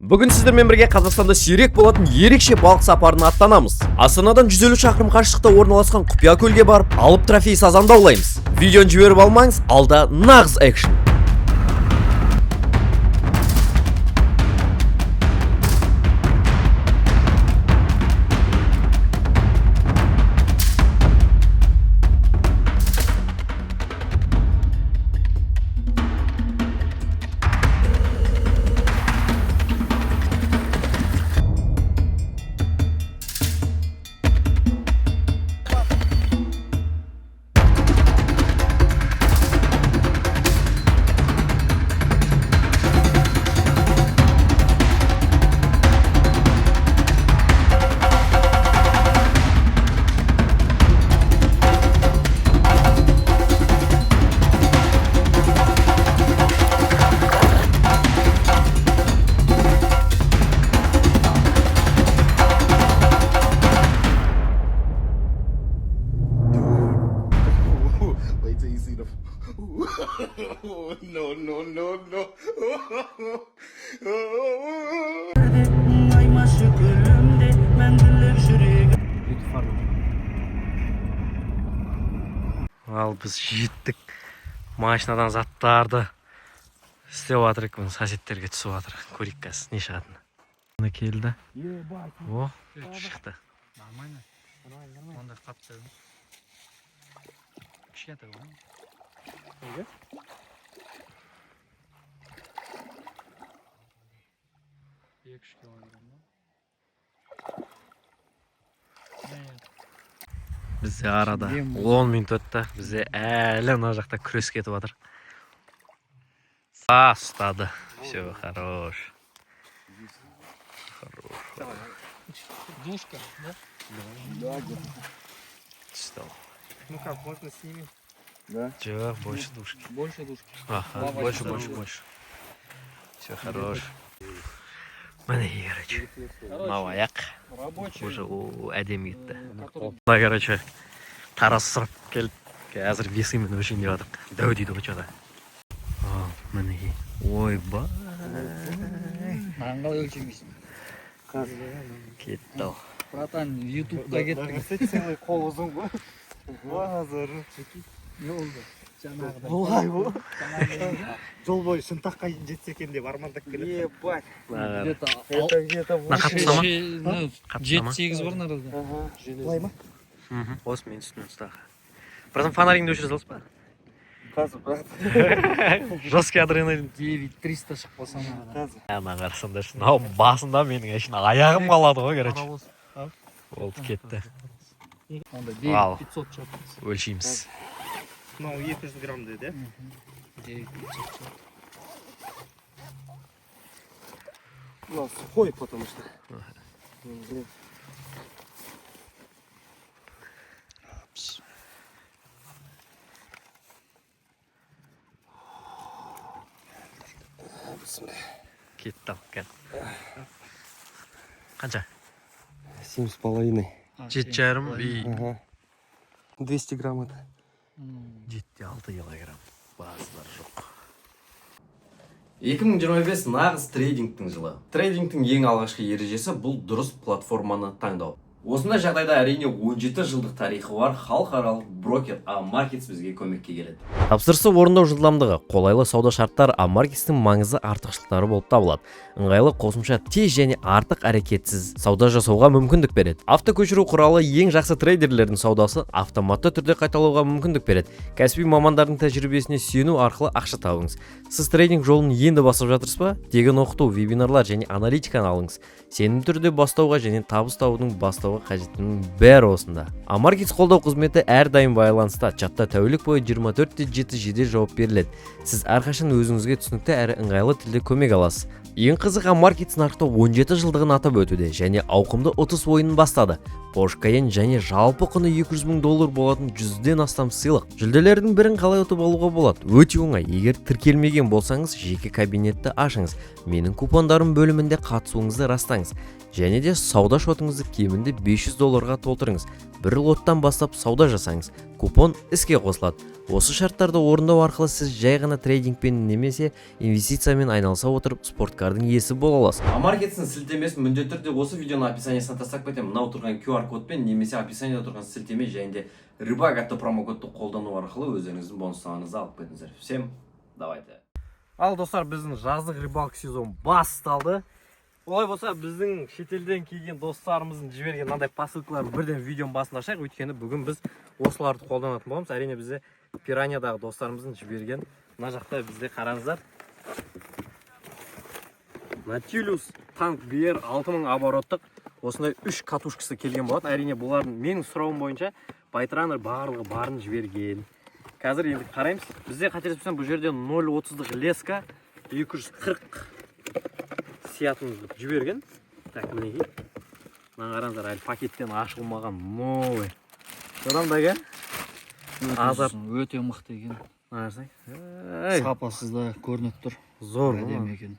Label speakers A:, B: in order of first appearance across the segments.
A: Бүгін сіздермен бірге Қазақстанда сирек болатын ерекше балық сапарына аттанамыз. Астанадан 150 шақырым қашықтықта орналасқан Құпия көлге барып, алып трофей сазанды аулаймыз. Видеоны жіберіп алмаңыз, алда нағыз экшн.
B: Wait till you see the. No.
A: Ал біз жеттік. Машинадан заттарды істеп жатыр екен, соседтерге түсіп жатыр. Көрейік қазір не шығатыны. Мына келді. О, шықты.
C: Нормально. Онда қапты. Кішкентай ғой. Неге? Екі килограмм.
A: Бізде арада 10 минут өтті. Бізде әлі мына жақта күрес кетіп жатыр. Ұстады. Все, хорош.
C: Душка, да?
B: Да, где-то.
A: Встал.
C: Ну как, можно снимем?
B: Да.
A: Жоқ, больше душки.
C: Больше душки.
A: Ага, больше. Все, хорош. Міне, короче. Мынау аяқ.
C: Рабочий.
A: Уже әдемі кетті. Мына, короче, тарас сұрып келіп, қазір весімен өлшейін деп жатырық. Дәу дейді ғой чада. Міне, ойбай.
C: Маған қалай өлшемейсің?
A: Кетті ал.
C: Братан, ютубқа кеттің.
B: Целый қол ұзын ғой. Лазар.
C: Не oldu? Жаңағыдай.
B: Олай ғой. Жол бойы шынтаққа жетсе екен деп армандап келеді. Ебать. Это где-то
A: Мына қаптама?
C: 7-8 бар нарада.
B: Былай ма?
A: Осы мен үстінен ұстағы. Братан, фонаріңді өшіре салыс па?
B: Қазір, брат.
A: Жесткий адреналин.
C: 9300 шық болса маған.
B: Қазір.
A: Ана қарасында мынау басында менің әшін аяғым қалады ғой, короче. Болды, кетті.
C: Онда
A: Ал.
C: 9500 шық.
A: Өлшейміз.
B: Мынау 200 грамм деді, ә?
C: 9500 шық.
B: Мынау сухой, потому что.
A: Кетті ал, кән. Қанша?
B: 7,5.
A: 7,5 и...
B: Ага. 200 грамм это.
A: 7-6 килограмм. Басылар жоқ. 2025 нағыз трейдингтің жылы. Трейдингтің ең алғашқы ережесі бұл дұрыс платформаны таңдау. Осындай жағдайда әрине 17 жылдық тарихы бар халықаралық брокер Амаркетс бізге көмекке келеді. Тапсырысы орындау жылдамдығы, қолайлы сауда шарттар Амаркетстің маңызды артықшылықтары болып табылады. Ыңғайлы қосымша тез және артық әрекетсіз сауда жасауға мүмкіндік береді. Автокөшіру құралы ең жақсы трейдерлердің саудасы автоматты түрде қайталауға мүмкіндік береді. Кәсіби мамандардың тәжірибесіне сүйену арқылы ақша табыңыз. Сіз трейдинг жолын енді бастап жатырсыз ба? Тегін оқыту, вебинарлар және аналитиканы алыңыз. Сенімді түрде бастауға және табыс табудың бастауға қажеттінің бәрі осында. Амаркетс қолдау қызметі әрдайым байланыста. Чатта тәулік бойы 24/7 жедел жауап беріледі. Сіз әрқашан өзіңізге түсінікті әрі ыңғайлы тілде көмек аласыз. Ең қызығы, Амаркетс нарықта 17 жылдығын атап өтуде және ауқымды ұтыс ойынын бастады. Porsche Cayenne және жалпы құны $200,000 болатын 100-ден астам сыйлық. Жүлделердің бірін қалай ұтып алуға болады? Өте оңай. Егер тіркелмеген болсаңыз, жеке кабинетті ашыңыз. Менің купондарым бөлімінде қатысуыңызды растаңыз. Және де сауда шотыңызды кемінде $500 толтырыңыз. Бір лоттан бастап сауда жасаңыз.
D: купон іске қосылады. Осы шарттарды орындау арқылы сіз жай ғана трейдингпен немесе инвестициямен айналыса отырып спорткардың иесі бола аласыз.
A: Амаркетстің сілтемесін міндетті түрде осы видеоның описаниясына тастап кетемін. Мынау тұрған QR кодпен немесе описанияда тұрған сілтеме және рыбак атты промокодты қолдану арқылы өздеріңіздің бонустарыңызды алып кетіңіздер. Всем давайте. Ал достар, біздің жаздық рыбалка сезон басталды. Олай болса, біздің шетелден келген достарымыздың жіберген мынандай посылкаларын бірден видеоның басында ашайық, өйткені бүгін біз осыларды қолданатын боламыз. Әрине бізде пираниядағы достарымыздың жіберген. Мына жақта бізде қараңыздар. Nautilus танк BR 6000 обороттық осындай 3 катушкасы келген болады. Әрине бұлардың менің сұрауым бойынша Байтранер барлығы барын жіберген. Қазір енді қараймыз. Бізде қателеспесем бұл жерде 0.30-дық леска 240 сиятымызды жіберген. Так, мінеки. Мына қараңыздар, әлі пакеттен ашылмаған новый. Содан да ке? Азап.
C: Өте мықты екен.
A: Қарасай.
C: Сапасыз да көрініп тұр.
A: Зор
C: Әдемі екен.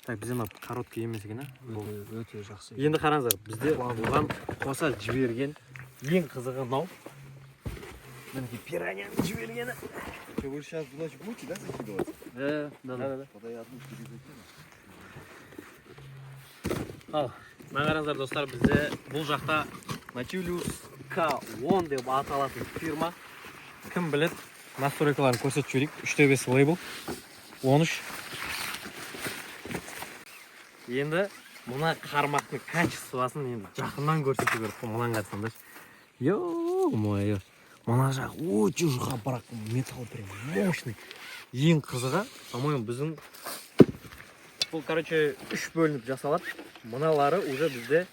A: Так, бізде мына короткий емес екен,
C: Өте жақсы.
A: Енді қараңыздар, бізде бұған қоса жіберген ең қызығы мынау. Мінеки пиранияны жібергені.
B: Вы сейчас в ночь будете, да, закидывать?
A: Да.
B: Тогда я одну перезакину.
A: Ал, мына қараңыздар достар, бізде бұл жақта Nautilus K10 деп аталатын фирма. Кім білет, настройкаларын көрсетіп жіберейік. 3/5 лейбл 13. Енді мына қармақтың качествосын енді жақыннан көрсету керек. Мынаны қарасаңдар. Ё-моё. Мына жақ өте жұқа, бірақ металл прям мощный. Ең қызығы, по-моему, біздің бұл, короче, 3 бөлініп жасалады. Мыналары уже бізде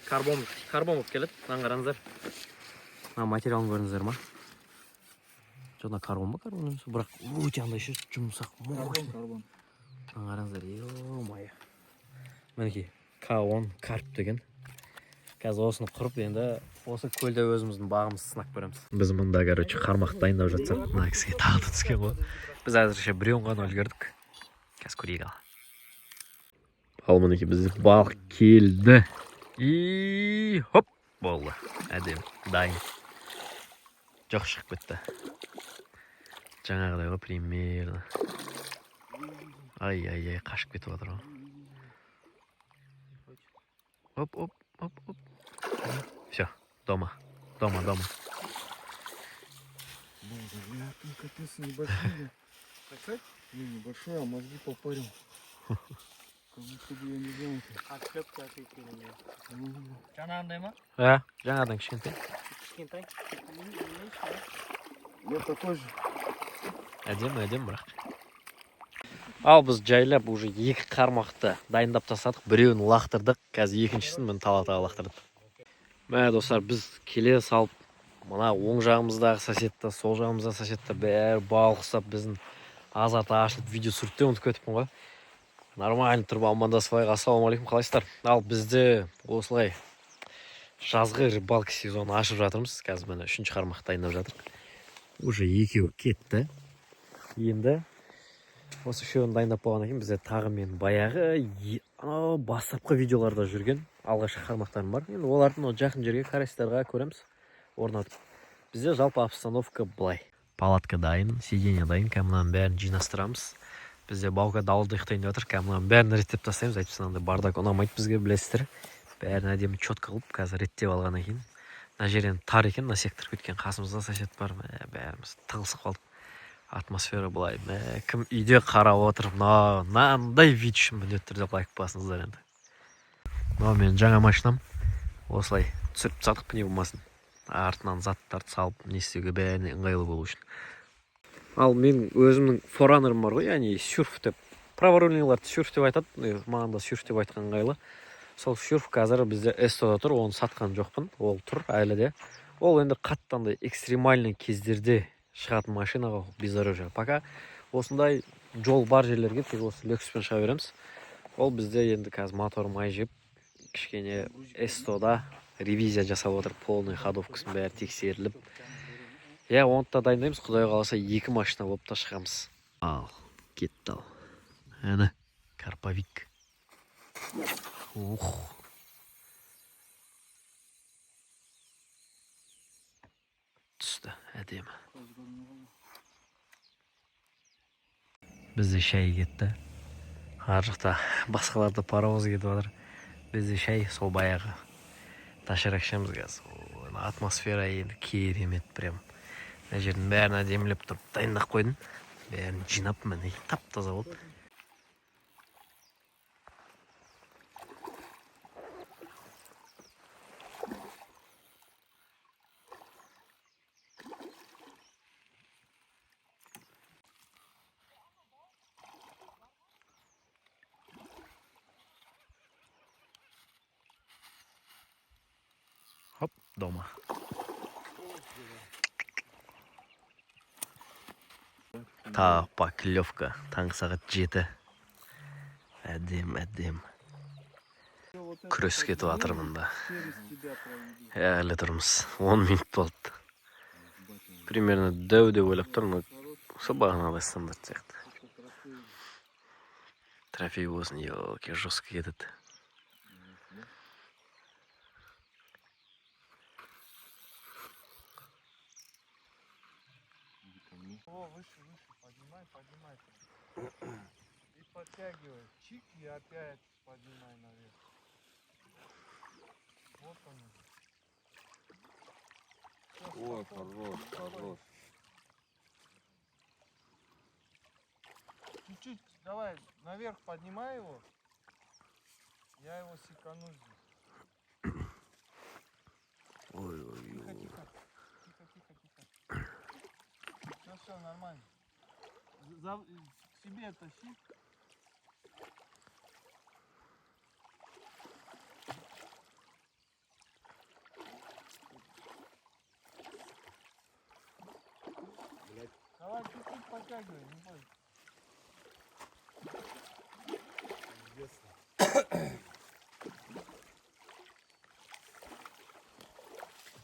A: карбон болып келеді. Мына қараңыздар. Мына материалын көрдіңіздер ма? Жоқта карбон ба, карбон емес, бірақ өте андай ше жұмсақ, мощный.
C: Карбон.
A: Мына қараңыздар, ё-моё. Мінекей, K10 карп деген. Қазір осыны құрып, енді осы көлде өзіміздің бағымызды сынап көреміз. Біз мұнда, короче, қармақ дайындап жатсақ, мына кісіге тағы да түскен ғой. Біз әзірше біреуін ғана үлгердік. Қазір көрейік ал. Ал мінекей бізде балық келді. И хоп, болды. Әдем, дайын. Жоқ, шығып кетті. Жаңағыдай ғой, примерно. Ай, қашып кетіп отыр ғой. Оп. Все, дома.
B: Капец, небольшой. Не, небольшой, а мозги попарил. Как будто бы я не знаю.
C: Отклепка әкелген. Жаңағындай ма?
A: Жаңадан кішкентай.
C: Кішкентай.
B: Я такой же.
A: Әдем бірақ. Ал біз жайлап уже 2 қармақты дайындап тастадық. Біреуін лақтырдық. Қазір екіншісін мен талатаға лақтырдық. Мә достар, біз келе салып, мына оң жағымыздағы соседті, сол жағымыздағы соседті бәрі балық ұстап, біздің азат ашылып видео түсіріп ұмытып кетіппін ғой. Нормально тұрып амандасып алайық. Ассалаумағалейкум, қалайсыздар? Ал бізде осылай жазғы рыбалка сезонын ашып жатырмыз. Қазір міне 3-ші қармақты дайындап жатырмыз. Уже 2-еуі кетті. Енді осы үшеуін дайындап болғаннан кейін бізде тағы мен баяғы бастапқы видеоларда жүрген алғашқы қармақтарым бар. Енді олардың жақын жерге карастарға көреміз, орнатып. Бізде жалпы обстановка былай. Палатка дайын, сиденье дайын, кәмінен бәрін жинастырамыз. Бізде баука дауылды ұйықтайын деп жатыр, кәмінен бәрін реттеп тастаймыз. Айтпасаңда бардак ұнамайды бізге, білесіздер. Бәрін әдемі чотқа қылып, қазір реттеп алғаннан кейін. Мына жерден тар екен, мына сектор өткен қасымызда сосед бар, бәріміз тығылысып қалдық. Атмосфера былай, кім үйде қарап отырып, мынандай вид үшін міндетті түрде лайк басыңыздар енді. Мынау менің жаңа машинам. Осылай түсіріп тастадық, не болмасын. Артынан заттарды салып, не істеуге бәріне ыңғайлы болу үшін. Ал мен өзімнің форанерім бар ғой, яғни сюрф деп. Праворульныйларды сюрф деп айтады, маған да сюрф деп айтқан ыңғайлы. Сол сюрф қазір бізде эстода тұр, оны сатқан жоқпын, ол тұр әлі де. Ол енді қаттандай экстремальный кездерде шығатын машинаға бездорожье. Пока осындай жол бар жерлерге тек осы Lexuspен шыға береміз. Ол бізде енді қазір моторым айжып, кішкене эстода ревизия жасап отыр, полный ходовкасын бәрі тексеріліп. Оны да дайындаймыз, құдай қаласа 2 машина болып та шығамыз. Ал, кетті ал. Әні, карповик. Түсті,
D: әдемі. Бізде шай кетті. Ар жақта басқаларда паровоз кетіп жатыр. Бізде шай сол баяғы. Ташырақ ішеміз қазір. Атмосфера енді керемет прям. Мына жердің бәрін әдемілеп тұрып дайындап қойдым. Бәрін жинап міне тап-таза болды. Хоп, дома. Тағы поклевка. Таңғы сағат 7. Әдем. Күрес кетіп жатыр мұнда. Әлі тұрмыз. 10 минут болды. Примерно дәу ойлап тұрмын. Сол бағанағыдай стандарт сияқты. Трофей болсын, елки жестко кетеді.
B: Выше, поднимай. И подтягивай. Чик, и опять поднимай наверх. Вот он. Ой, хорош. Чуть-чуть, давай, наверх поднимай его. Я его секану здесь.
D: Ой.
B: Тихо. Все, нормально. К себе тащи. Давай чуть-чуть подтягивай, не бойся.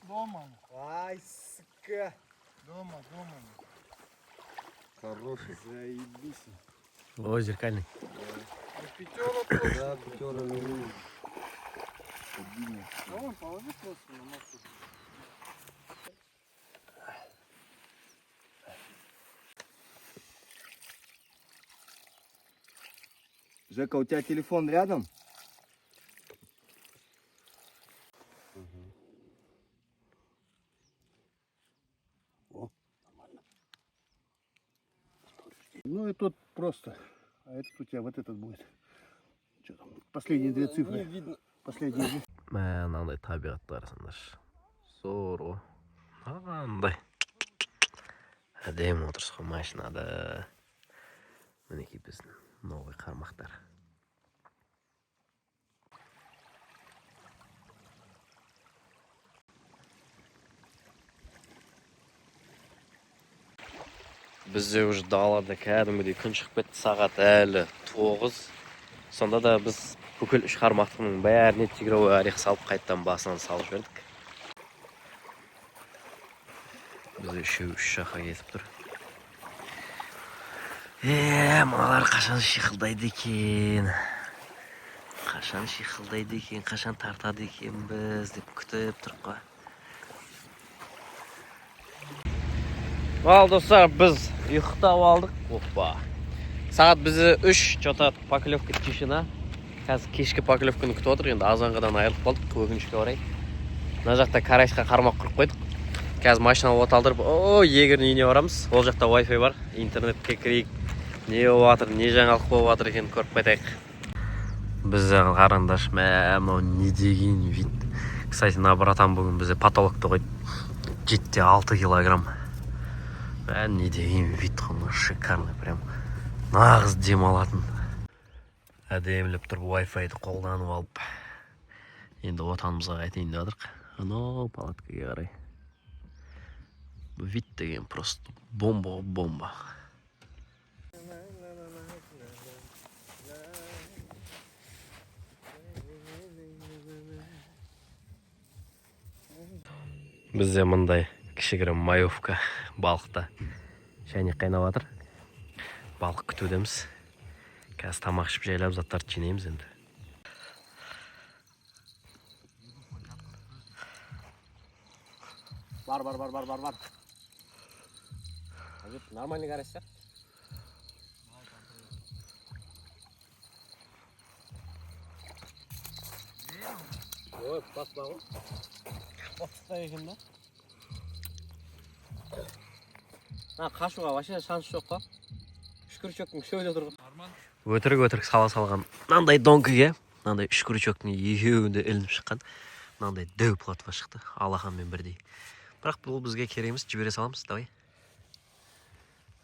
B: Дома.
E: Ай, сука.
B: Дома.
E: Хороший. Заебись.
D: О, зеркальный.
B: Пятерок.
E: Да, пятерок.
B: Давай, положи просто на массу.
E: Жека, у тебя телефон рядом?
B: Ну и тот просто. А этот у тебя вот этот будет. Что там? Последние две цифры.
E: Не видно.
B: Последние две.
D: Мынандай табиғаттар сындар. Зор ғой. Андай. Әдемі отырсыз ғой машинада. Мінекей біздің новый қармақтар. Бізде уже далада кәдімгідей күн шығып кетті, сағат әлі 9. Сонда да біз бүкіл 3 қармақтың бәріне тигровый орех салып қайттан басынан салып жібердік. Бізде үшеу 3 жаққа кетіп тұр. Мыналар қашан шиқылдайды екен? Қашан тартады екен біз деп күтіп тұрып қой. Ал достар, біз ұйықтап алдық. Опа. Сағат бізді 3 жота поклевка тишина. Қазір кешкі поклевканы күтіп отыр. Енді азанғадан айырылып қалдық, өкінішке орай. Мына жақта карасьқа қармақ құрып қойдық. Қазір машина оталдырып, егердің үйіне барамыз. Ол жақта Wi-Fi бар. Интернетке кірейік. Не болып жатыр, не жаңалық болып жатыр екенін көріп қайтайық. Бізде қараңдаршы, мынау не деген вид. Кстати, на братан бүгін бізде потолокты қойды. 7-6 килограмм. Не деген вид қой, шикарный, прям нағыз демалатын. Әдеміліп тұрып Wi-Fi-ді қолданып алып. Енді отанымызға қайтайын деп жатырық. Анау палаткаға қарай. Вид деген просто бомба. Бізде мындай кішігірім маевка балықта шайнек қайнап жатыр. Балық күтудеміз. Қазір тамақ ішіп жайлап заттарды жинаймыз енді.
E: Бар.
D: Нормальный карась сияқты. Ой, баспа ғой. Баспа екен да. Қашуға вообще шанс жоқ па? Үшкірчөктің үшеуі де тұр. Өтірік сала салған. Мынандай донкіге, мынандай үшкірчөктің екеуінде ілініп шыққан. Мынандай дөу платва шықты. Алақанмен бірдей. Бірақ бұл бізге керек емес, жібере саламыз. Давай.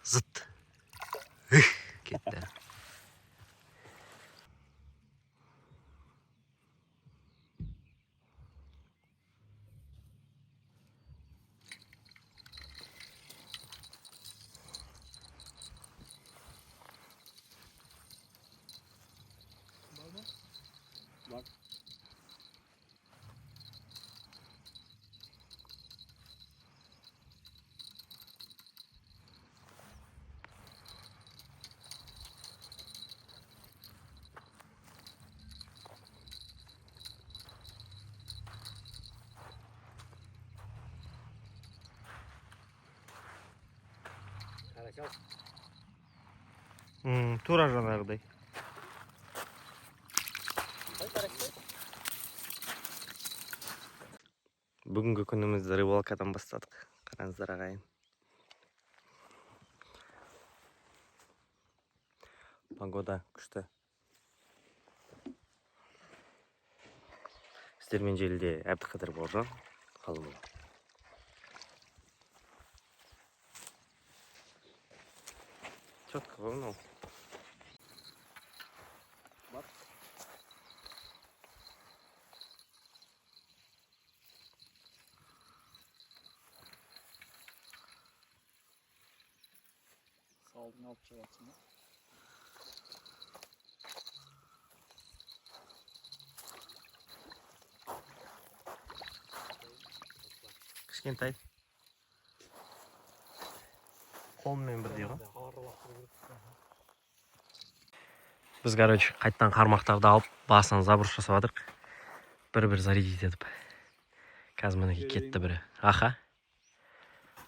D: Зыт. Кетті.
B: Тура жаңағыдай. Бүгінгі күнімізді рыбалкадан бастадық. Қараңыздар ағайын. Погода күшті. Сіздермен желіде Әбдіқадыр Бауыржан. Қалың болыңдар. Четко ғой мынау.
C: Салдың алып шығасың ба?
B: Кішкентай. Қолмен бірдей ғой.
D: Біз, короче, қайттан қармақтарды алып, басынан забұрыш жасап адық. Бір-бір зарядить етіп. Қазір мінеке кетті бірі. Аха.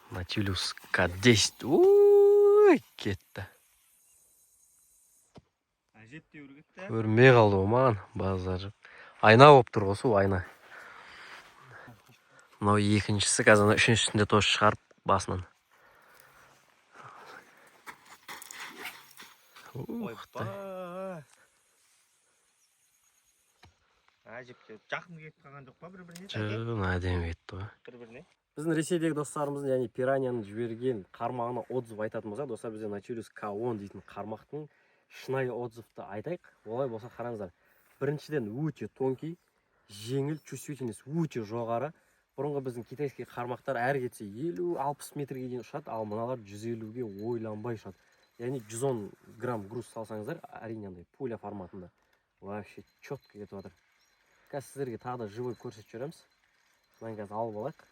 D: Натилюска 10. Ой, кетті.
B: Әжетте өргетті.
D: Өрмей қалды о маған, базар. Айна болып тұр ғой су, айна. Мынау екіншісі, қазір үшіншісінде тоз шығарып басынан.
B: Әжепте жақын кетіп қалған жоқ па бір-біріне?
D: Жығын әдемі кетті ғой.
B: Бір-біріне.
D: Біздің Ресейдегі достарымыздың, яғни пиранияны жіберген қармағына отзыв айтатын болса, достар, бізде Nautilus K10 дейтін қармақтың шынайы отзывты айтайық. Олай болса қараңыздар. Біріншіден өте тонкий, жеңіл, чувствительность өте жоғары. Бұрынғы біздің китайский қармақтар әр кетсе 50-60 метрге дейін ұшады, ал мыналар 150-ге ойланбай ұшады. Яғни 110 грамм груз салсаңыздар, әрине андай пуля форматында. Вообще четко кетіп жатыр. Қазір сіздерге тағы да живой көрсетіп жүреміз. Мен қазір алып алайық.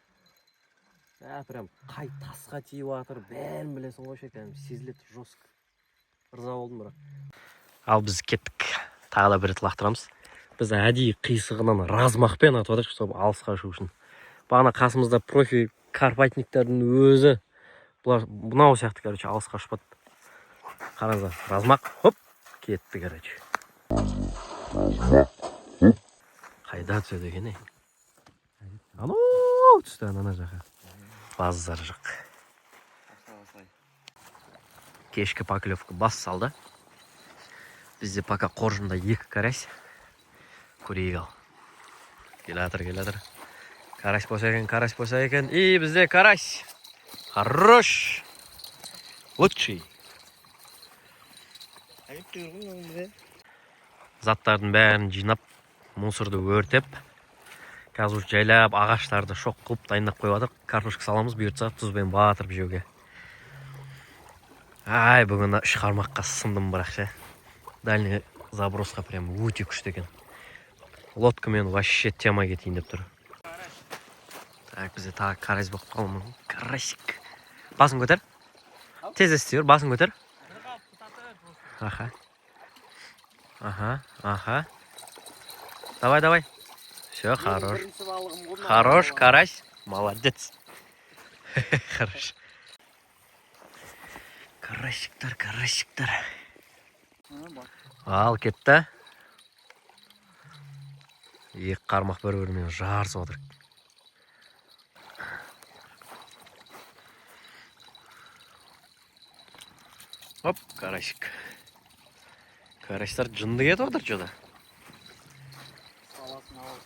D: Прям қай тасқа тиіп жатыр, бәрін білесің ғой, кәдімгі сезіледі, жестко. Ырза болдым бірақ. Ал біз кеттік. Тағы да бір рет лақтырамыз. Біз әдейі қисығынан размақпен атып жатырмыз, чтобы алысқа ұшу үшін. Бағана қасымызда профи карпатниктердің өзі бұлар мынау сияқты, короче, алысқа ұшпады. Қараңыздар, размақ, хоп, кетті, короче. Қайда түседі екен, Анау түсті, ана жаққа. Базар жоқ. Кешкі поклевка бас салды. Бізде пока қоржында 2 карась. Көрейік ал. Келатыр. Карась болса екен. И бізде карась. Хорош. Лучший. Заттардың бәрін жинап, мусорды өртеп, қазір жайлап ағаштарды шоқ қылып дайындап қойып жатыр. Картошка саламыз, бұйыртса тұзбен батырып жеуге. Ай, бүгін 3 қармаққа сындым бірақ ше. Дальний забросқа прям өте күшті екен. Лодкамен вообще тема кетейін деп тұр. Так, бізде тағы карась болып қалмын. Карасик. Басын көтер. Тез істейір, басын көтер. Аха. Давай. Все, хорош. Хорош, карась. Молодец. Хорош. Карасиктар.
C: Бak.
D: Ал кетті. Екі қармақ бір-бірімен жарысып отыр. Оп, карасик. Карасиктар жынды кетіп отыр жода.
C: Salasını al.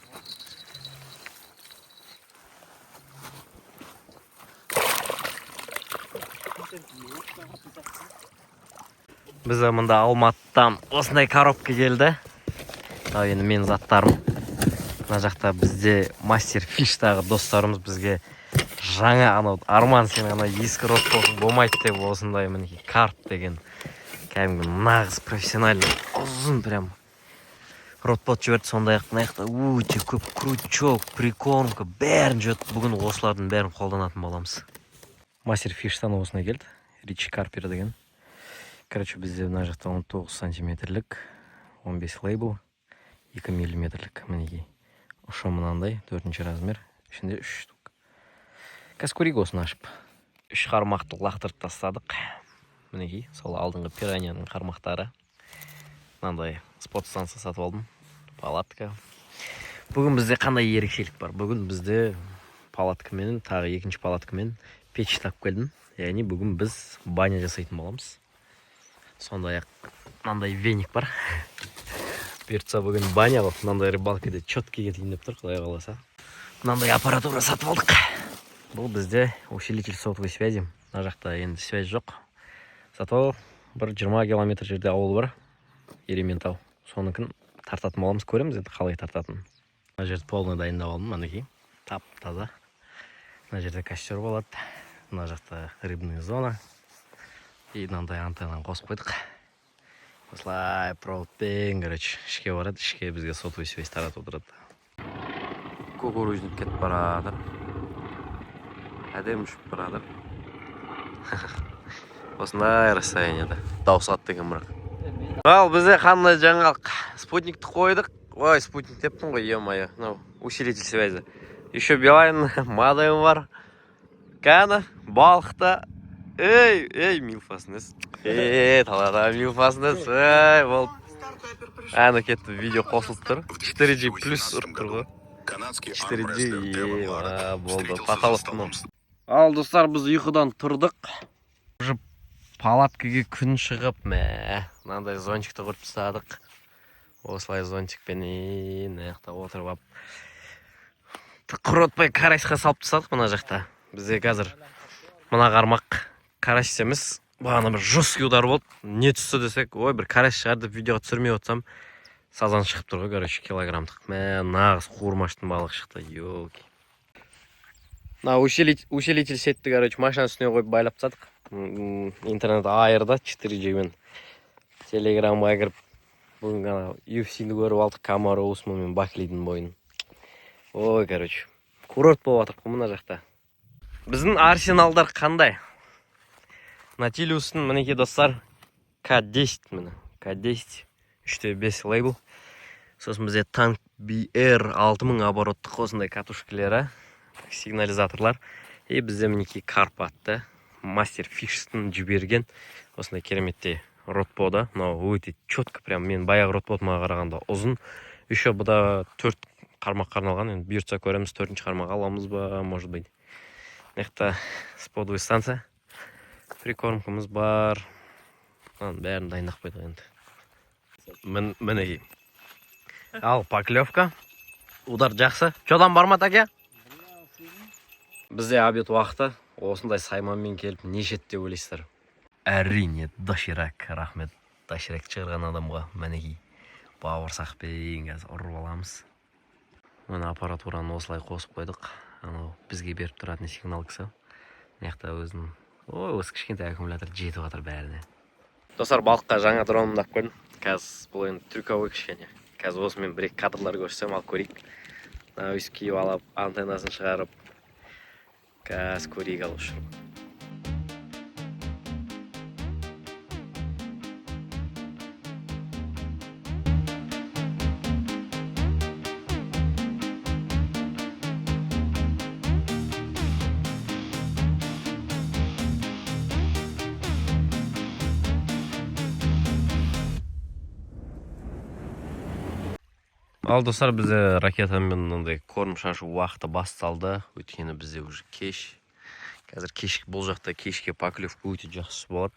D: Біз мында Алматыдан осындай коробка келді. Енді мен заттарым. Мына жақта бізде мастер фиштағы достарымыз бізге жаңа анау Арман сен ана ескі ротболтың болмайды деп осындай мінекей карп деген кәдімгі нағыз профессиональный ұзын прям ротболт жіберді. Сондай-ақ мына жақта өте көп крючок, прикормка бәрін жіберді. Бүгін осылардың бәрін қолданатын боламыз. Мастер фиштан осындай келді. Ричи Карпер деген. Короче, бізде мына жақта 19 сантиметрлік, 15 лейбл, 2 миллиметрлік мінекей. Ұшы мынандай, 4-ші размер, ішінде 3 штук. Қазір көрейік осыны ашып. 3 қармақты лақтырып тастадық. Мінекей, сол алдыңғы пиранияның қармақтары. Мынандай спорт станция сатып алдым. Палатка. Бүгін бізде қандай ерекшелік бар? Бүгін бізде палаткамен, тағы екінші палаткамен пеш тап келдім. Яғни бүгін біз баня жасайтын боламыз. Сондай-ақ мынандай веник бар. Бұйыртса бүгін баня болып, мынандай рыбалкада четкий кетейін деп тұр, құдай қаласа. Мынандай аппаратура сатып алдық. Бұл бізде усилитель сотовой связи. Мына жақта енді связь жоқ. Зато бір 20 километр жерде ауыл бар. Ерейментау. Соныкін тартатын боламыз, көреміз енді қалай тартатын. Мына жерді полный дайындап алдым, мінекей. Тап-таза. Мына жерде костер болады. Мына жақта рыбный зона. И мынандай антеннаны қосып қойдық. Осылай проводпен, короче, ішке барады, ішке бізге сотовый связь таратып отырады. Кукурузник кетіп барады. Әдем ұшып барады. Осындай расстоянияда. Дауысат деген бірақ. Ал бізде қандай жаңалық? Спутникті қойдық. Ой, спутник дептім ғой, е-мое. Усилитель связи. Еще Билайн модем бар. Кәні, балықта. Эй, милфасыныз. Талада милфасыныз. Болды. Әні кетті, видео қосылып тұр. 4G плюс ұрып тұр ғой. 4G, болды. Паталықтың. Ал, достар, біз ұйқыдан тұрдық. Палаткаға күн шығып, мынандай зонтикті құрып тастадық. Осылай зонтикпен аяқта отырып ап. Құротпай карасьқа салып тастадық мына жақта. Бізде қазір мына қармақ карась емес, бағана бір жесткий удар болды. Не түсті десек, ой, бір карась шығар деп видеоға түсірмей отсам, сазан шығып тұр ғой, короче, килограммдық. Нағыз қуырмаштың балық шықты, елки. На усилитель сетті, короче, машина үстіне қойып байлап тастадық. Интернет айырда 4G-мен телеграмға кіріп бүгін ғана UFC-ні көріп алдық. Камаро Усман мен Баклидің бойын. Ой, короче, курорт болып атыр мына жақта. Біздің арсеналдар қандай? Натилиустың мінекей достар К10 міне. К10 3.5 лейбл. Сосын бізде Tank BR 6000 обороттық осындай катушкілері, сигнализаторлар. И бізде мінекей карп атты. Мастер фиштің жіберген осындай кереметте ротбода. Өте четко, прям мен баяғы ротбодыма қарағанда ұзын. Еще бұда 4 қармаққа арналған. Енді бұйыртса көреміз, 4-ші қармақ аламыз ба, может быть. Мына сподовый станция. Прикормкамыз бар. Бәрін дайындап қойдық енді. Мінекей. Ал, поклевка. Удар жақсы. Жодан бар ма, таке? Бізде обед уақыты. Осындай сайманмен келіп, нешет деп ойлайсыздар? Әрине, доширак, рахмет. Доширак шығырған адамға, мінекей. Бауырсақпен қазір ұрып аламыз. Мына аппаратураны осылай қосып қойдық. Бізге беріп тұратын сигнал кісі. Мына өзінің, осы кішкентай аккумулятор жетіп жатыр бәріне. Достар, балыққа жаңа дронымды алып қойдым. Қазір бұл енді трюковой кішкене. Қазір осымен бір-екі кадрлар көрсем, алып көрейік. Өйс киіп алып, антеннасын шығарып, қазір көрейік алып ұшырып. Ал достар, бізде ракетамен мынандай корм шашу уақыты басталды. Өйткені бізде уже кеш. Қазір кешкі бұл жақта кешке поклевка өте жақсы болады.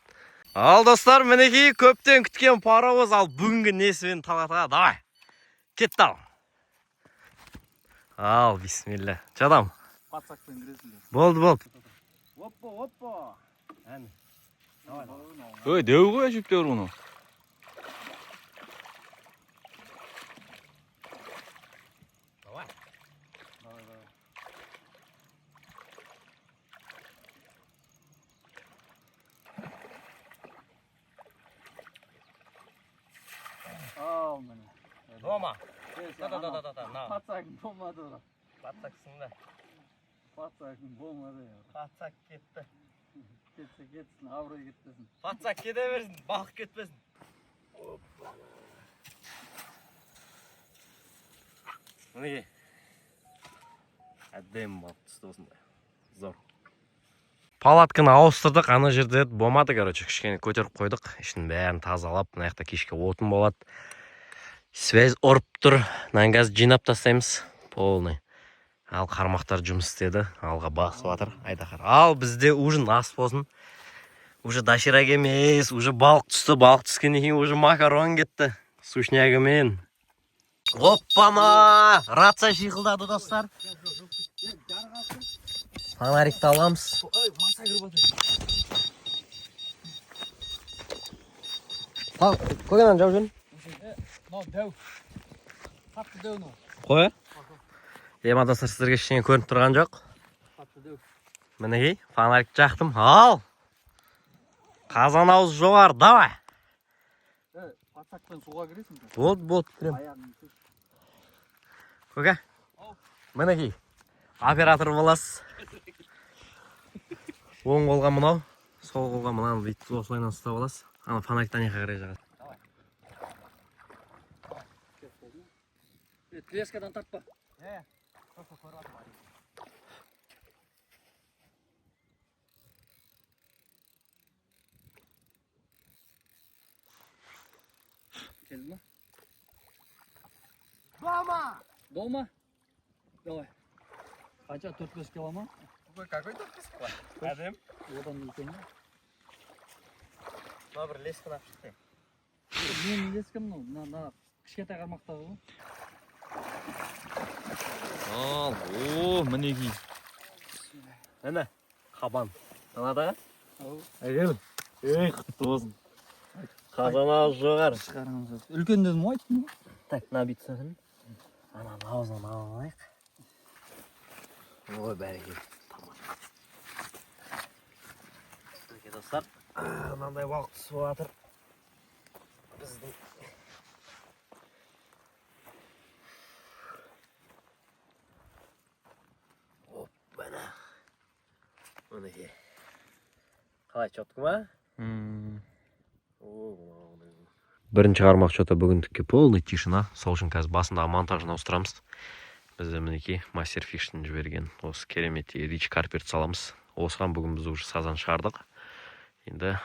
D: Ал достар, мінекей көптен күткен паровоз. Ал бүгінгі несімен талатаға. Давай. Кетті ал. Ал, бисмилля. Чадам.
C: Пацакпен кіресіңдер.
D: Болды.
C: Оппа.
D: Әне.
C: Ой, деу ғой әжептеуір оны. Ал міне.
D: Дома.
C: Да. Пацагың болмады.
D: Патсаксың да.
C: Пацагың болмады.
D: Патсак кетті.
C: Кетсін, абырой кетпесін.
D: Патсак кете берсін, балық кетпесін. Мінеке. Әддем балық түсті осындай. Зор. Палатканы ауыстырдық, ана жерде болмады, короче, кішкене көтеріп қойдық. Ішін бәрін тазалап, мына жақта кешке отын болады. Связь ұрып тұр. Нангаз жинап тастаймыз. Полный. Ал қармақтар жұмыс істеді. Алға басып жатыр. Айдақар. Ал бізде ужин ас болсын. Уже доширак емес, уже балық түсті. Балық түскеннен кейін уже макарон кетті. Сушнягымен. Оппама! Рация шиқылдады, достар. Фонарикті аламыз. Қойған жау жүн?
C: Дәу. Қатты дәу но.
D: Қой? Ема достар, сіздерге ештеңе көрініп тұрған жоқ.
C: Қатты дәу.
D: Мінекей, фонарик жақтым. Ал! Қазан ауыз жоғар, давай!
C: Пацакпен суға кіресің?
D: Болды, кірем.
C: Аяғын түш.
D: Көке? Мінекей, оператор боласыз. Оң қолға мынау, сол қолға мынау бүйтіп осылайынан ұстап аласыз. Ана фонарикті ана жаққа қарай жағасыз.
C: Трескадан тартпа. Келді ма? Дома? Давай. Қанша 4-5 кило ма?
D: Какой 4-5 кило? Әдем.
C: Одан үлкен ма?
D: Мына бір лескін ап шықты.
C: Мен лескім мынау, кішкентай қармақтағы ғой.
B: О, мінекей.
D: Әне, қабан. Санадағы?
B: Әгел. Ей, құтты болсын.
D: Қазан ауыз жоғар.
C: Шығарыңыз. Үлкен дедім ғой айттым ғой.
D: Так, мына бүйтсін. Ана аузынан алайық. Ой, бәрекелді. Мінекей достар, мынандай балық түсіп жатыр. Біздің оппана. Мінекей. Қалай, чөттік ма? Бірінші қармақ что-то бүгіндікке полный тишина. Сол үшін қазір басындағы монтажын ауыстырамыз. Бізде мінекей мастер фиштің жіберген осы керемет рич карперді саламыз. Осыған бүгін біз уже сазан шығардық. Енді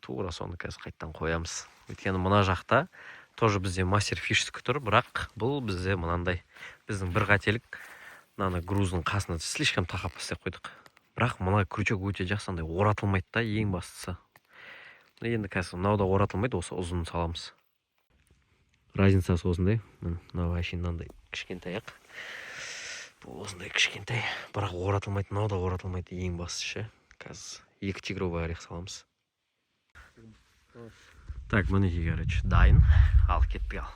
D: тура соны қазір қайттан қоямыз. Өйткені мына жақта тоже бізде мастер фиштікі тұр, бірақ бұл бізде мынандай біздің бір қателік. Мынаны груздың қасына слишком тақап істеп қойдық. Бірақ мына крючок өте жақсы, андай оратылмайды да, ең бастысы. Енді қазір мынау да оратылмайды, осы ұзын саламыз. Разницасы осындай. Мынау вообще мынандай кішкентай ақ. Бұл осындай кішкентай, бірақ оратылмайды, мынау да оратылмайды, ең бастысы. Қазір 2 тигровый орех саламыз. Так, мінекей, короче, дайын. Ал, кеттік ал.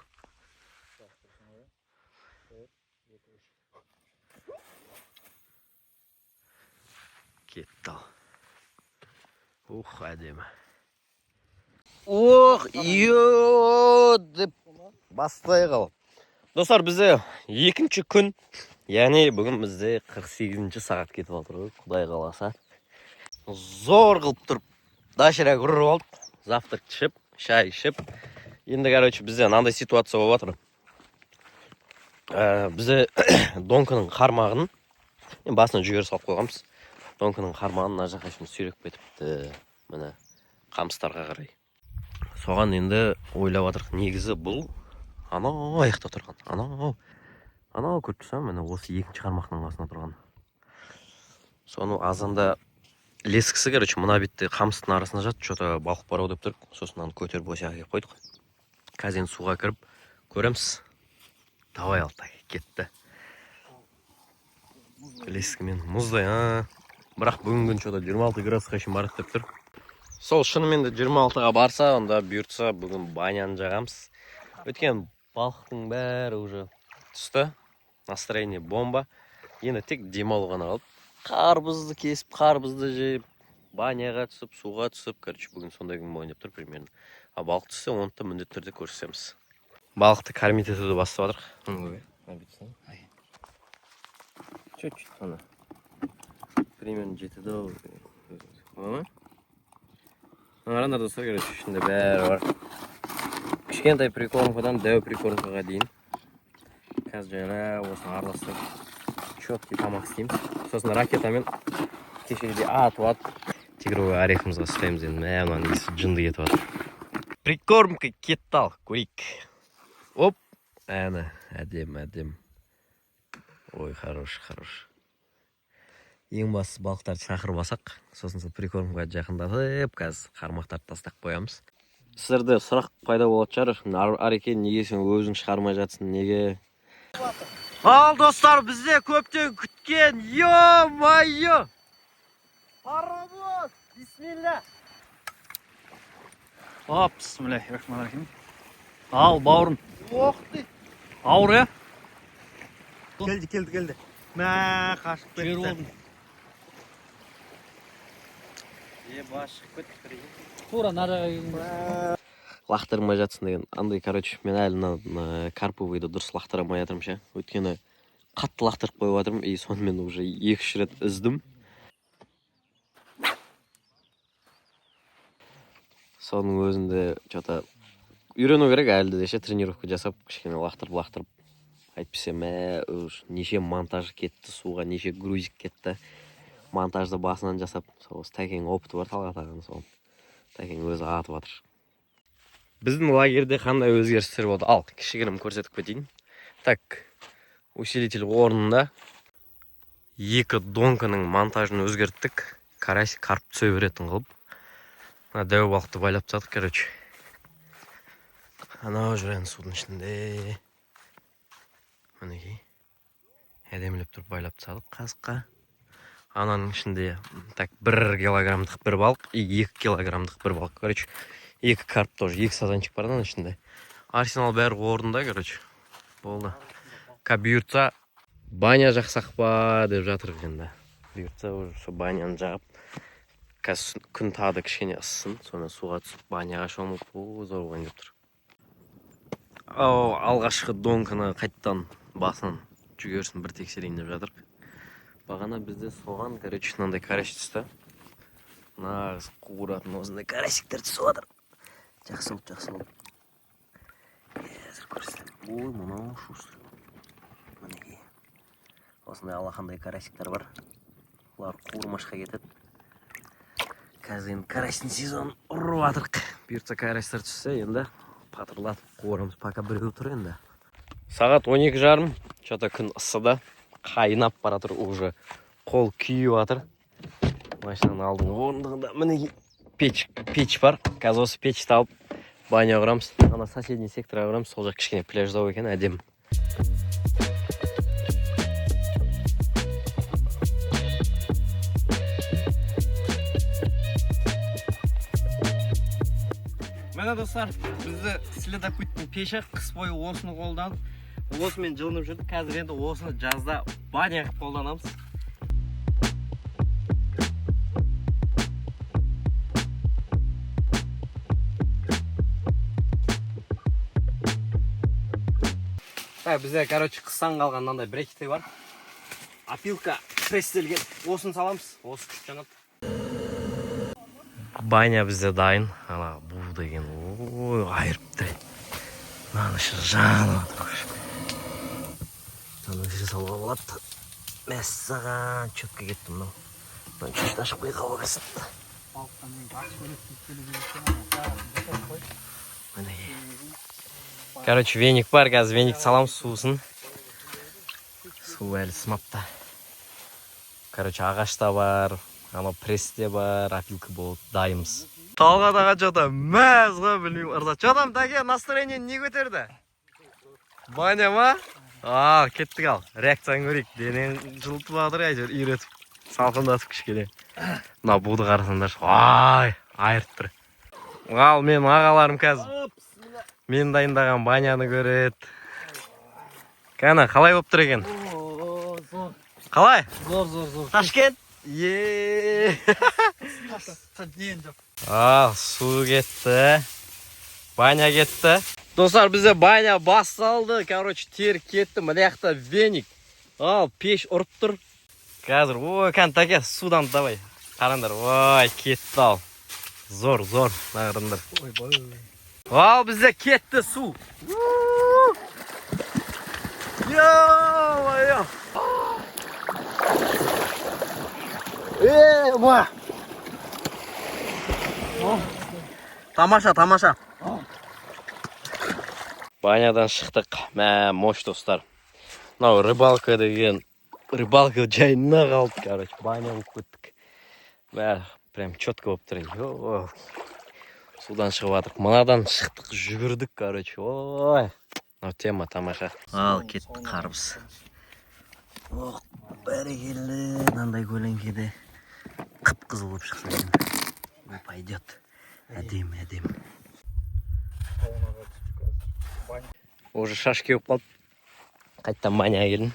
D: Кетті ал. Ух, әдемі. Ох, йоо деп бастай қал. Достар, бізде екінші күн, яғни бүгін бізде 48-ші сағат кетіп отыр ғой, құдай қаласа. Зор қылып тұрып, доширак ұрып алдық, завтрак ішіп, шай ішіп. Енді, короче, бізде мынандай ситуация болып жатыр. Бізде донкының қармағын, басына жүгері салып қойғанбыз. Донкының қармағын мына жаққа сүйреп кетіпті, міне қамыстарға қарай. Соған енді ойлап жатырық, негізі бұл Анау аяқта тұрған. Анау көріп тұрсам, міне осы екінші қармақтың қасына тұрған. Соны азанда лескісі, короче, мына бетте қамыстың арасына жатты, что-то балық бар ау деп тұрып, сосын аны көтеріп осыяққа келіп қойдық. Қазір суға кіріп көреміз. Давай, Алтай, кетті. Лескімен мұздай, бірақ бүгін күн что-то 26 градусқа шейін барады деп тұр. Сол шынымен де 26-ға барса, онда бұйыртса бүгін баняны жағамыз. Өткен балықтың бәрі уже түсті. Настроение бомба. Енді тек демалу ғана қалды. Қарбызды кесіп, қарбызды жеп, баняға түсіп, суға түсіп, короче, бүгін сондай күн болайын деп тұр примерно. А балық түссе, оны да міндетті түрде көрсетеміз. Балықты кормить етуді бастап жатырық. Чуть-чуть ғана. Примерно жетеді. Қараңдар достар, короче, ішінде бәрі бар. Кішкентай прикормкадан дәу прикормкаға дейін. Қазір жайлап осыны араластырып, четкий тамақ істейміз. Сосын ракетамен кешегідей атып, тигровый орехімізға ұстаймыз енді. Мынаның иісі жынды кетіп жатыр. Прикормка кетті ал, көрейік. Оп, әні, әдем. Ой, хорош. Ең басты балықтарды шақырып алсақ, сосын сол прикормкаға жақындатып, қазір қармақтарды тастап қоямыз. Сіздерде сұрақ пайда болады шығар. Ареке, неге сен өзің шығармай жатсың, неге? Ал достар, бізде көптен күткен, ё-майо! Паровоз, бисмилля!
C: Бисмиллахиррахманиррахим. Ал, бауырым.
D: Оқты!
C: Ауыр,
B: келді. Мә, қашып
C: Жер
B: кетті.
C: болдым.
D: Башық көтті.
C: Тура нараға
D: Лақтырмай жатсын деген. Андай, короче, мен әлі карповыйды дұрыс лақтырамай жатырмын ше. Өйткені қатты лақтырып қойып жатырмын, и сонымен уже 2-3 рет үздім. Соның өзінде что-то үйрену керек әлі де ше, тренировка жасап, кішкене лақтырып. Айтпесе, неше монтаж кетті суға, неше грузик кетті. Монтажды басынан жасап, сол тәкең опыты бар талғат ағаны сол. Тәкең өзі атып жатыр. Біздің лагерде қандай өзгерістер болды? Ал, кішігірім көрсетіп кетейін. Так, усилитель орнында 2 донканың монтажын өзгерттік. Карась карп түсе беретін қылып. Дәу балықты байлап тастадық, короче. Анау жүрген судың ішінде. Мінекей. Әдемілеп тұрып байлап тастадық қазыққа. Ананың ішінде так 1 килограммдық бір балық и 2 килограммдық бір балық. Короче, 2 карп тоже, 2 сазанчик бар ананың ішінде. Арсенал бәрі орында, короче. Болды. Бұйыртса баня жақсақ па деп жатыр енді. Бұйыртса уже баняны жағып. Қазір күн тағы кішкене ыссын, соны суға түсіп баняға шомылып, зор болған деп тұр. Алғашқы донканы қайттан басынан жүгерсін бір тексерейін деп жатыр. Бағана бізде соған, короче, мынандай карась түсті. Нағыз қуыратын осындай карасиктер түсіп жатыр. Жақсы болды. Қазір көрсетем. Ой, мынау шустрый. Мінекей. Осындай алақандай карасиктер бар. Олар қуырмашқа кетеді. Қазір енді карастың сезонын ұрып жатырық. Бұйыртса карастар түссе, енді патырлатып қуырамыз. Пока біреу тұр енді. Сағат 12:30. Что-то күн ысыды. Қайнап бара тұр уже. Қол күйіп жатыр. Машинаның алдыңғы орындығында мінекей печ бар. Қазір осы печті алып баня құрамыз. Ана соседний секторға құрамыз. Сол жақ кішкене пляждау екен, әдем. Мына достар, бізді следопыттың пеші қыс бойы осыны қолданып, осымен жылынып жүрді. Қазір енді осыны жазда баня қып қолданамыз. Бізде, короче, қыстан қалған мынандай брекеті бар. Опилка пресстелген. Осыны саламыз. Осы күшті жанады. Баня бізде дайын. Ана бұл деген. Ой, айырыпты. Мынаны іші жанып отыр. Мынаны іші салуға болады. Мәссаған чөпке кетті мынау. Мынаны чөшті ашып қой қауа кәсін. Мінекей. Короче, веник бар, қазір веник салам сусын. Су әлі сымапта. Короче, ағашта бар, анау престе бар, опилка болып дайымыз. Талғадаға жота мәз ғой, білмеймін, ұрда. Жотам, тәке, настроение не көтерді? Баня ма? Кеттік ал. Реакцияң көрейік. Денең жылтып адыр, әйтер, үйретіп. Салқындатып кішкене. Мына буды қарасаңдар. Айырып тұр. Ал, мен ағаларым қазір. Мен дайындаған баняны көрет. Кәна, қалай болып тұр екен? Қалай?
C: Зор.
D: Ташкент? Су кетті. Баня кетті. Достар, бізде баня басталды. Короче, тер кетті. Мынаяқта веник. Ал, пеш ұрып тұр. Қазір, кән тәке, судан давай. Қарандар, кетті ал. Зор, нағырындар. Ал, бізде кетті су. Йо-йо. Ма. Тамаша. Банядан шықтық. Мош достар. Мынау рыбалка деген. Рыбалка жайына қалды, короче. Баня болып кеттік. Прям четко болып тұр. Судан шығып атырық. Мынадан шықтық, жүгірдік, короче. Тема тамаша. Ал, кетті қарбыз. Бәрекелі. Мынандай көлеңкеде қып-қызыл болып шықса екен. Пойдет. Әдем. Уже шашки болып қалды. Қайттан баня келін.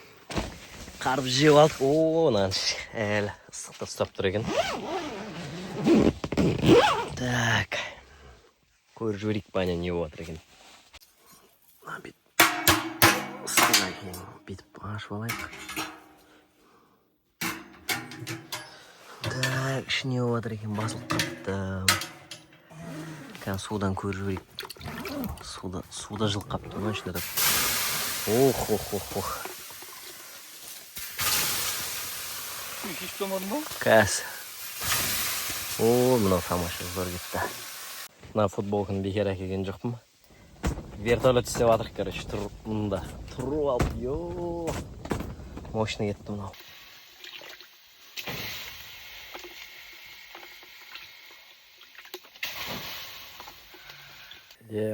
D: Қарбыз жеп алдық. Наныш. Әлі ыстықты ұстап тұр екен. Так. Көріп жөрейік баня не болып атыр екен. Бетіп ашып алайық. Так, ішіне болып атыр екен. Басылып қапты. Кән судан көріп жөрейік. Суда жыл қапты. Оның ішінде тұр. Кәс. Мынау тамаша зор кетті. Мына футболканы бекер әкелген жоқпын. Вертолет істеп атырық, короче, мұнда. Тұру алып, мощный кетті мынау.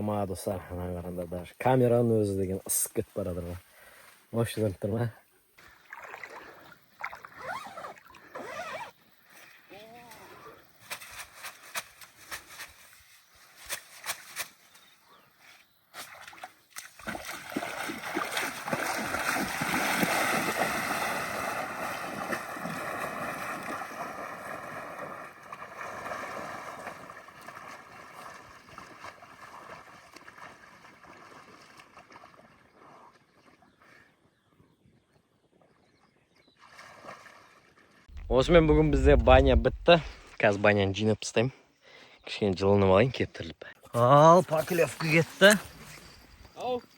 D: Ма достар, ана қаранда даже камераның өзі деген ысып кетіп барадыр ма. Мощный көрініп тұр ма? Осымен бүгін бізде баня бітті. Қазір баняны жинап тастаймын. Кішкене жылынып алайын, кептіріліп. Ал, поклевка кетті.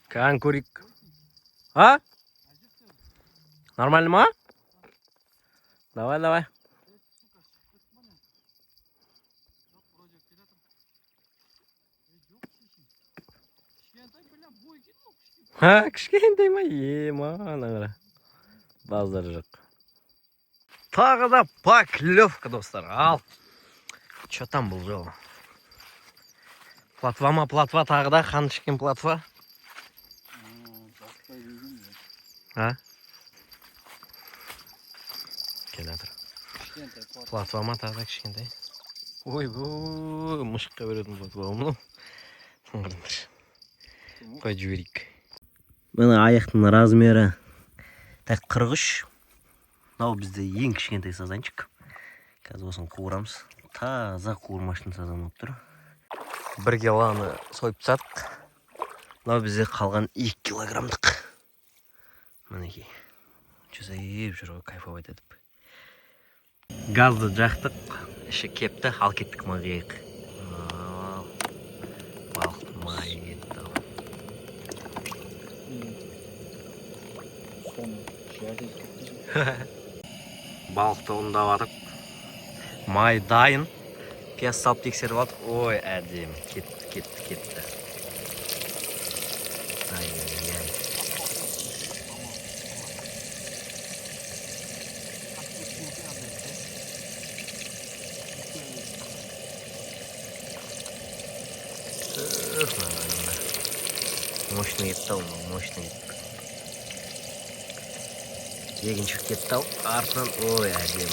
D: Кән көрейік. Нормально ма? Давай. Кішкентай ма? Ана баздары жоқ. Тағы да поклевка, достар. Ал. Че там бұл жол? Платва тағы да, қан ішкен платва. Келатыр. Платва ма тағы да кішкентай. Мұшыққа беретін платва мұны. Қой жіберейік. Мына аяқтың размері 43. Мынау бізде ең кішкентай сазанчик. Қазір осыны қуырамыз. Таза қуырмаштың сазан болып тұр. 1 килоны сойып тастадық. Мынау бізде қалған 2 килограммдық. Мінекей. Жүзейіп жүр ғой, кайфовать етіп. Газды жақтық. Іші кепті, ал кеттік мағайық. Балықтың майы кетті. Балықты ұндап атып, май дайын. Пияз салып тексеріп атып, әдем, кетті. Ай-яй-яй. Мощный етті-ау, мощный етті. Егін шығып кетті-ау, артынан, ой, әдем.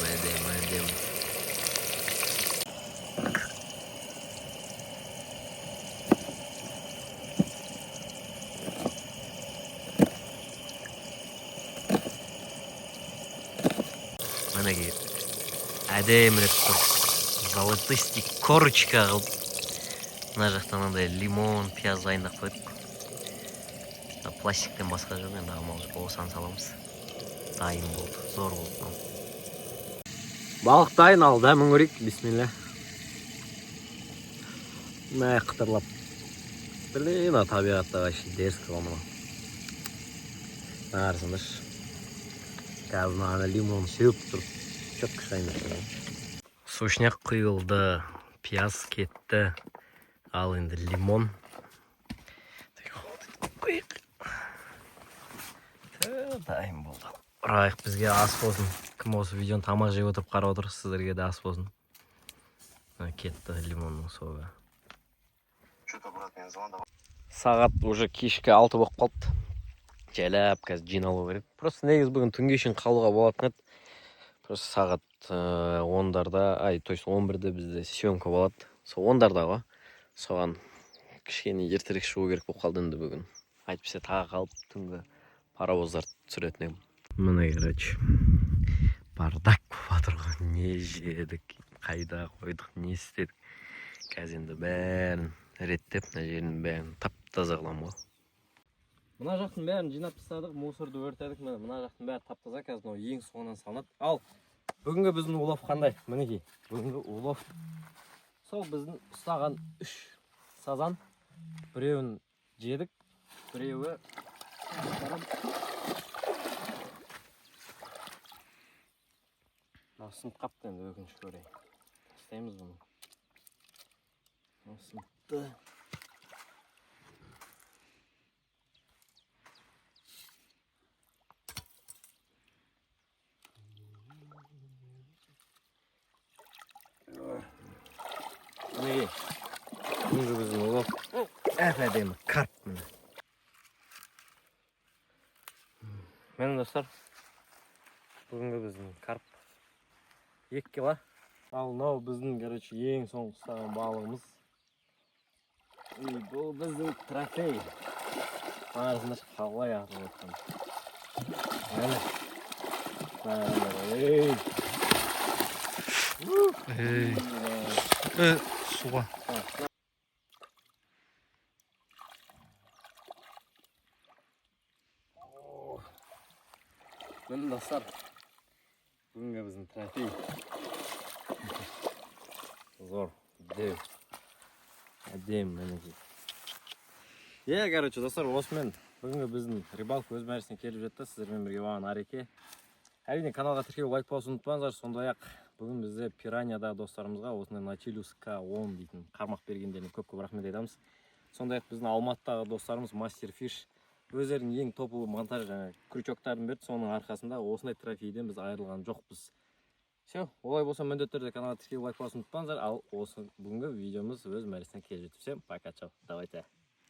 D: Мінеге, әдемірек тұр. Золотистый корочка қылып. Мына жақтан андай лимон, пияз дайындап қойдық. Пластиктен басқа жоқ, енді амал жоқ, осыған саламыз. Дайын болды, зор болды. Балық дайын, ал дәмін көрейік, бисмилля. Мә қытырлап. Блин, табиғаттағы іші дерскі қылмына. Арсыныш. Қазір маған лимон сеуіп тұрып, çok кішайын. Сушняк құйылды, пияз кетті. Ал енді лимон. Дайын болды. Ұрайық бізге ас болсын. Кім осы видеоны тамақ жеп отырып қарап отыр, сіздерге де ас болсын. Кетті лимонның соғы. Сағат уже кешкі 6 болып қалды. Жайлап қазір жиналу керек. Просто негіз бүгін түнге шейін қалуға болатын еді. Просто сағат 10-дарда, то есть 11-де бізде съемка болады. Сол 10-дарда ғой. Соған кішкене ертерек шығу керек болып қалды енді бүгін. Айтпесе тағы қалып түнгі паровоздар түсіретін едім. Міне, короче, бардак болып жатыр ғой. Не жедік, қайда қойдық, не істедік. Қазір енді бәрін реттеп, мына жерін бәрін тап-таза қыламын ғой. Мына жақтың бәрін жинап тастадық, мусорды өртедік. Мына жақтың бәрі тап-таза, қазір ең соңынан салынады. Ал бүгінгі біздің улов қандай? Мінекей, бүгінгі улов сол біздің ұстаған 3 сазан. Біреуін жедік, біреуі сынып қапты, енді өкінішке орай. Істейміз бұны. Сыныпты. Мінеге, бүгінгі біздің улов әп-әдемі карп міне. Менің достар, бүгінгі біздің карп 2 кило. Ал мынау біздің, короче, ең соңғы ұстаған балығымыз. Бұл біздің трофей. Арасында қалай атып отқан.
B: Суға.
D: Міне достар, бүгінгі біздің трофей. Зор, дәу. Әдем мінекей. Короче, достар, осымен бүгінгі біздің рыбалка өз мәресіне келіп жетті. Сіздермен бірге болған Ареке. Әрине каналға тіркеліп лайк басуды ұмытпаңыздар. Сондай-ақ бүгін бізде пираньяда достарымызға осындай Nautilus K10 дейтін қармақ бергендеріне көп рахмет айтамыз. Сондай-ақ біздің Алматыдағы достарымыз Master Fish өздерінің ең топовый монтаж және крючоктарын берді. Соның арқасында осындай трофейден біз айырылған жоқпыз. Все, олай болса міндетті түрде каналға тіркеліп лайк басуды ұмытпаңыздар. Ал осы бүгінгі видеомыз өз мәресіне келіп жетті. Всем пока, чао. Давайте.